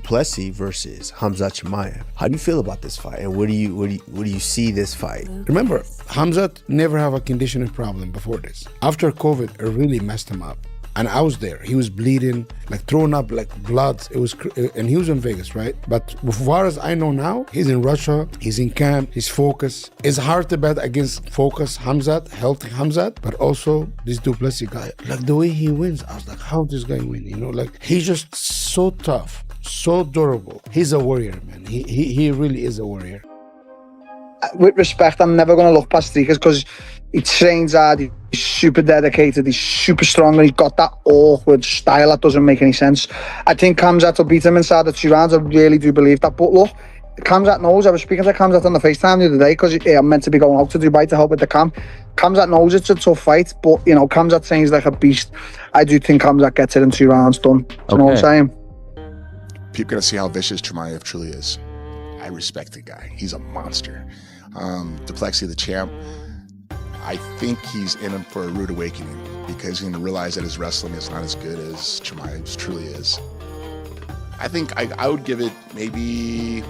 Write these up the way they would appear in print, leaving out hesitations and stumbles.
Plessis versus Khamzat Chimaev. How do you feel about this fight, and where do you see this fight? Remember, Khamzat never have a conditioning problem before this. After COVID, it really messed him up. And I was there. He was bleeding, like throwing up like blood. And he was in Vegas, right? But as far as I know now, he's in Russia, he's in camp, he's focused. It's hard to bet against focused Khamzat, healthy Khamzat, but also this Plessis guy. Like the way he wins, I was like, how this guy win? You know, like he's just so tough, so durable. He's a warrior, man. He really is a warrior. With respect, I'm never going to look past Dricus because he trains hard, he's super dedicated, he's super strong, and he's got that awkward style that doesn't make any sense. I think Khamzat will beat him inside the 2 rounds. I really do believe that. But look, Khamzat knows. I was speaking to Khamzat on the FaceTime the other day because I'm meant to be going out to Dubai to help with the camp. Khamzat knows it's a tough fight, but you know, Khamzat trains like a beast. I do think Khamzat gets it in 2 rounds done. Do you know what I'm saying? People gotta see how vicious Chimaev truly is. I respect the guy. He's a monster. Plessis, the champ, I think he's in him for a rude awakening because he's going to realize that his wrestling is not as good as Chimaev's truly is. I think I would give it maybe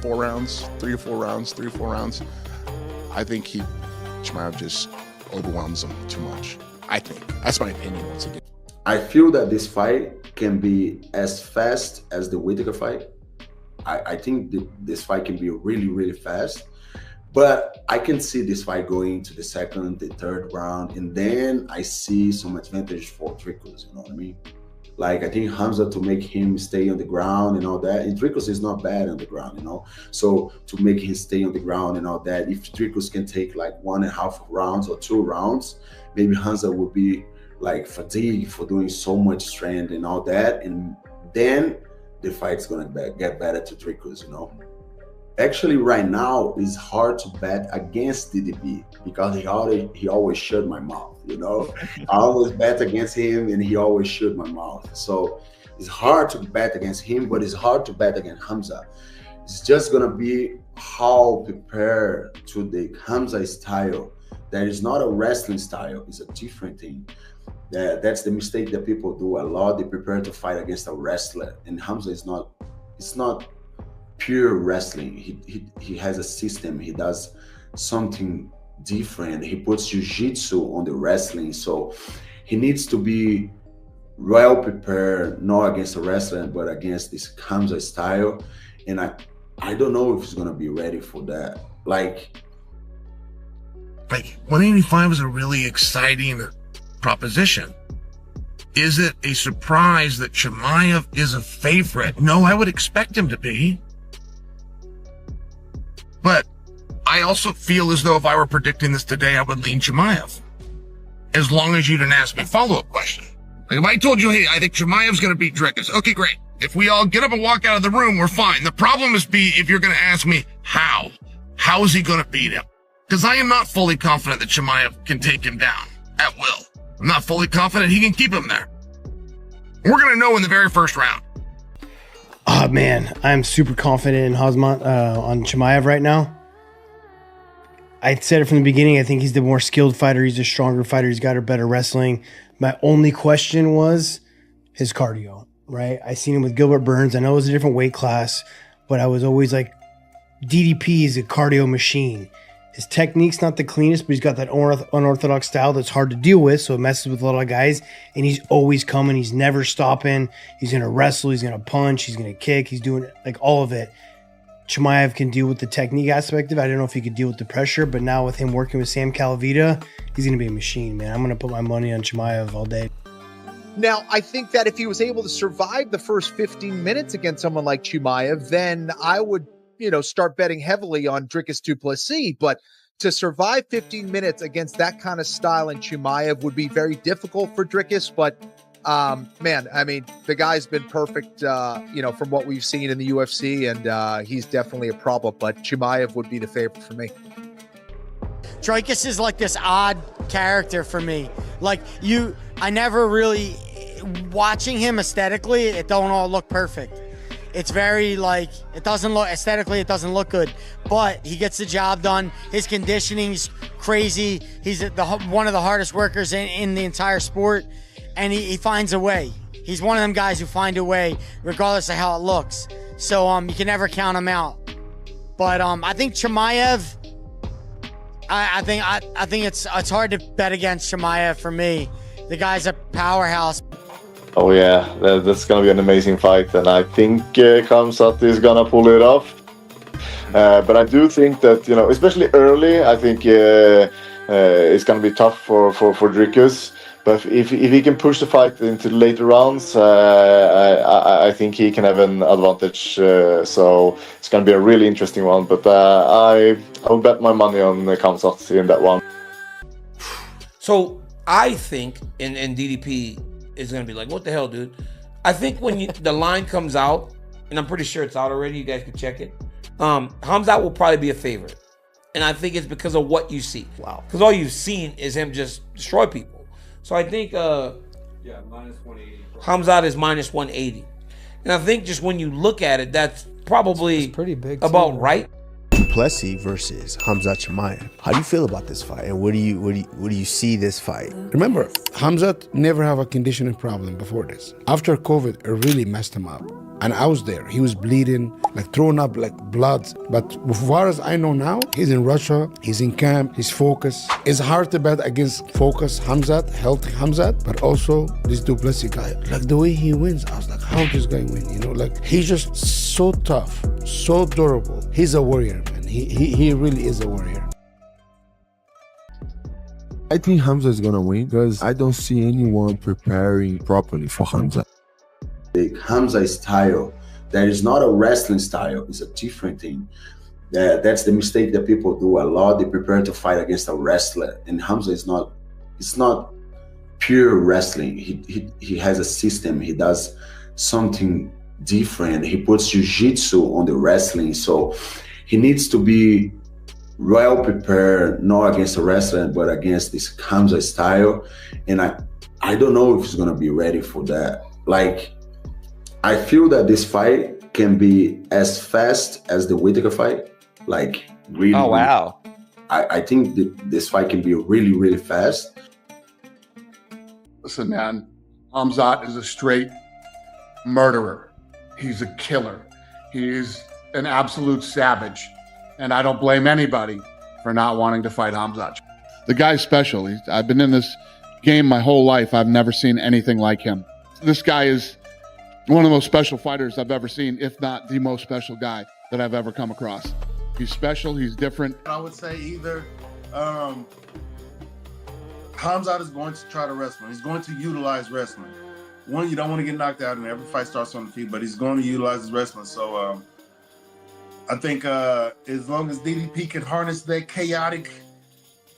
4 rounds, 3 to 4 rounds, 3 to 4 rounds. I think Chimaev just overwhelms him too much. I think. That's my opinion once again. I feel that this fight can be as fast as the Whittaker fight. I think this fight can be really, really fast, but I can see this fight going to the 2nd, the 3rd round, and then I see some advantage for Dricus, you know what I mean? Like, I think Khamzat to make him stay on the ground and all that, and Dricus is not bad on the ground, you know? So to make him stay on the ground and all that, if Dricus can take like 1.5 rounds or 2 rounds, maybe Khamzat would be like fatigued for doing so much strength and all that, and then the fight's gonna get better to Dricus, you know. Actually, right now it's hard to bet against DDP because he always shut my mouth, you know. I always bet against him and he always shut my mouth. So it's hard to bet against him, but it's hard to bet against Khamzat. It's just gonna be how prepared to the Khamzat style. That is not a wrestling style, it's a different thing. That's the mistake that people do a lot. They prepare to fight against a wrestler, and Khamzat is not. It's not pure wrestling. He has a system. He does something different. He puts jiu-jitsu on the wrestling, so he needs to be well prepared, not against a wrestler, but against this Khamzat style. And I don't know if he's gonna be ready for that. Like 185 is a really exciting proposition. Is it a surprise that Chimaev is a favorite? No, I would expect him to be. But I also feel as though if I were predicting this today, I would lean Chimaev. As long as you didn't ask me a follow-up question. Like if I told you, hey, I think Chimaev's going to beat Dricus. Okay, great. If we all get up and walk out of the room, we're fine. The problem is if you're going to ask me how. How is he going to beat him? Because I am not fully confident that Chimaev can take him down at will. I'm not fully confident he can keep him there. We're going to know in the very first round. Oh, man. I'm super confident in Khamzat on Chimaev right now. I said it from the beginning. I think he's the more skilled fighter. He's a stronger fighter. He's got a better wrestling. My only question was his cardio, right? I seen him with Gilbert Burns. I know it was a different weight class, but I was always like, DDP is a cardio machine. His technique's not the cleanest, but he's got that unorthodox style that's hard to deal with, so it messes with a lot of guys, and he's always coming. He's never stopping. He's going to wrestle. He's going to punch. He's going to kick. He's doing like all of it. Chimaev can deal with the technique aspect of it. I don't know if he could deal with the pressure, but now with him working with Sam Calavita, he's going to be a machine, man. I'm going to put my money on Chimaev all day. Now, I think that if he was able to survive the first 15 minutes against someone like Chimaev, then I would start betting heavily on Dricus du Plessis, but to survive 15 minutes against that kind of style in Chimaev would be very difficult for Dricus. But man, I mean, the guy's been perfect, from what we've seen in the UFC, and he's definitely a problem, but Chimaev would be the favorite for me. Dricus is like this odd character for me. Like I never really, watching him aesthetically, it don't all look perfect. It's very it doesn't look aesthetically, it doesn't look good, but he gets the job done. His conditioning's crazy. He's one of the hardest workers in the entire sport, and he finds a way. He's one of them guys who find a way regardless of how it looks. So you can never count him out. But I think Chimaev, I think it's hard to bet against Chimaev for me. The guy's a powerhouse. Oh yeah, that's gonna be an amazing fight, and I think Khamzat is gonna pull it off. But I do think that, you know, especially early, I think it's gonna be tough for Dricus. But if he can push the fight into the later rounds, I think he can have an advantage. So it's going to be a really interesting one. But I will bet my money on Khamzat in that one. So I think, and DDP is going to be like, what the hell, dude? I think when the line comes out, and I'm pretty sure it's out already, you guys can check it, Khamzat will probably be a favorite. And I think it's because of what you see. Wow. Because all you've seen is him just destroy people. So I think minus 180. Khamzat is minus 180. And I think just when you look at it, that's probably pretty big about too. right. Plessis versus Khamzat Chimaev. How do you feel about this fight, and where do you see this fight? Remember, Khamzat never have a conditioning problem before this. After COVID, it really messed him up. And I was there. He was bleeding, like throwing up like blood. But as far as I know now, he's in Russia, he's in camp, he's focused. It's hard to bet against focused Khamzat, healthy Khamzat, but also this du Plessis guy. Like the way he wins, I was like, how this guy win? You know, like he's just so tough, so durable. He's a warrior, man. He really is a warrior. I think Khamzat is gonna win because I don't see anyone preparing properly for Khamzat. The Khamzat style, that is not a wrestling style, it's a different thing. That's the mistake that people do a lot. They prepare to fight against a wrestler, and Khamzat is not. It's not pure wrestling. He has a system. He does something different. He puts jiu-jitsu on the wrestling, so he needs to be well prepared, not against a wrestler, but against this Khamzat style. And I don't know if he's gonna be ready for that. Like, I feel that this fight can be as fast as the Whittaker fight. Like, really. Oh, wow. I think this fight can be really, really fast. Listen, man, Khamzat is a straight murderer. He's a killer. He is an absolute savage. And I don't blame anybody for not wanting to fight Khamzat. The guy's special. I've been in this game my whole life. I've never seen anything like him. This guy is one of the most special fighters I've ever seen, if not the most special guy that I've ever come across. He's special, he's different. I would say either Khamzat is going to try to wrestle. He's going to utilize wrestling. One, you don't want to get knocked out, and every fight starts on the feet, but he's going to utilize his wrestling. So I think as long as DDP can harness that chaotic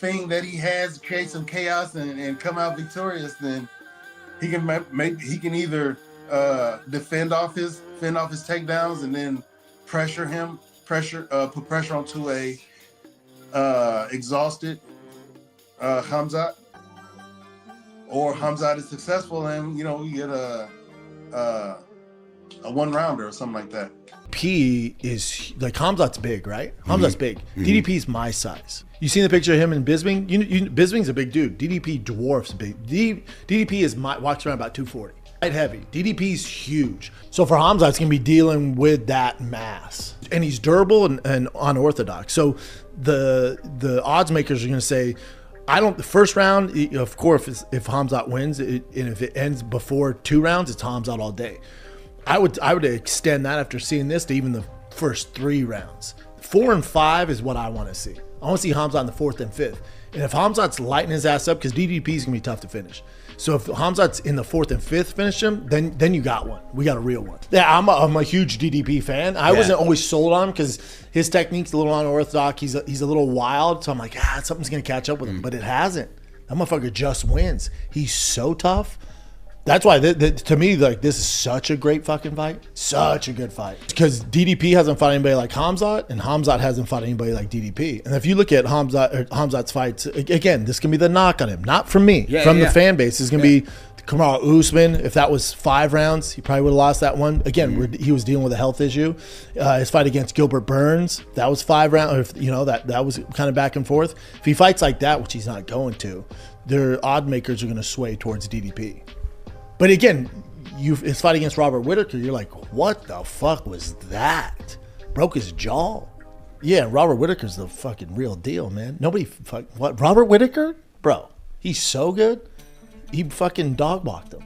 thing that he has, create some chaos and come out victorious, then he can either defend off his takedowns and then put pressure onto a exhausted Khamzat, or Khamzat is successful and you get a one rounder or something like that. P is like Khamzat's big, right? Khamzat's big. DDP's my size. You seen the picture of him in Bisping? Bisping's a big dude. DDP dwarfs big. DDP walks around about 240. Light heavy. DDP's huge. So for Khamzat, it's gonna be dealing with that mass, and he's durable and unorthodox. So the odds makers are gonna say, the first round, of course, if Khamzat wins, and if it ends before 2 rounds, it's Khamzat all day. I would extend that after seeing this to even the first 3 rounds. 4 and 5 is what I want to see. I want to see Khamzat in the 4th and 5th. And if Khamzat's lighting his ass up, because DDP is going to be tough to finish. So if Khamzat's in the 4th and 5th finish him, then you got one. We got a real one. Yeah, I'm a huge DDP fan. I wasn't always sold on him because his technique's a little unorthodox. He's a little wild. So I'm like, something's going to catch up with him. But it hasn't. That motherfucker just wins. He's so tough. That's why, to me, like, this is such a great fucking fight. Such a good fight. Because DDP hasn't fought anybody like Khamzat, and Khamzat hasn't fought anybody like DDP. And if you look at Khamzat's fights, again, this can be the knock on him. Not from me. From the fan base. This is going to be Kamaru Usman. If that was 5 rounds, he probably would have lost that one. Again, he was dealing with a health issue. His fight against Gilbert Burns, that was 5 rounds. That was kind of back and forth. If he fights like that, which he's not going to, their odd makers are going to sway towards DDP. But again, his fight against Robert Whittaker, you're like, what the fuck was that? Broke his jaw. Yeah, Robert Whittaker's the fucking real deal, man. Nobody what? Robert Whittaker, bro, he's so good. He fucking dog walked him.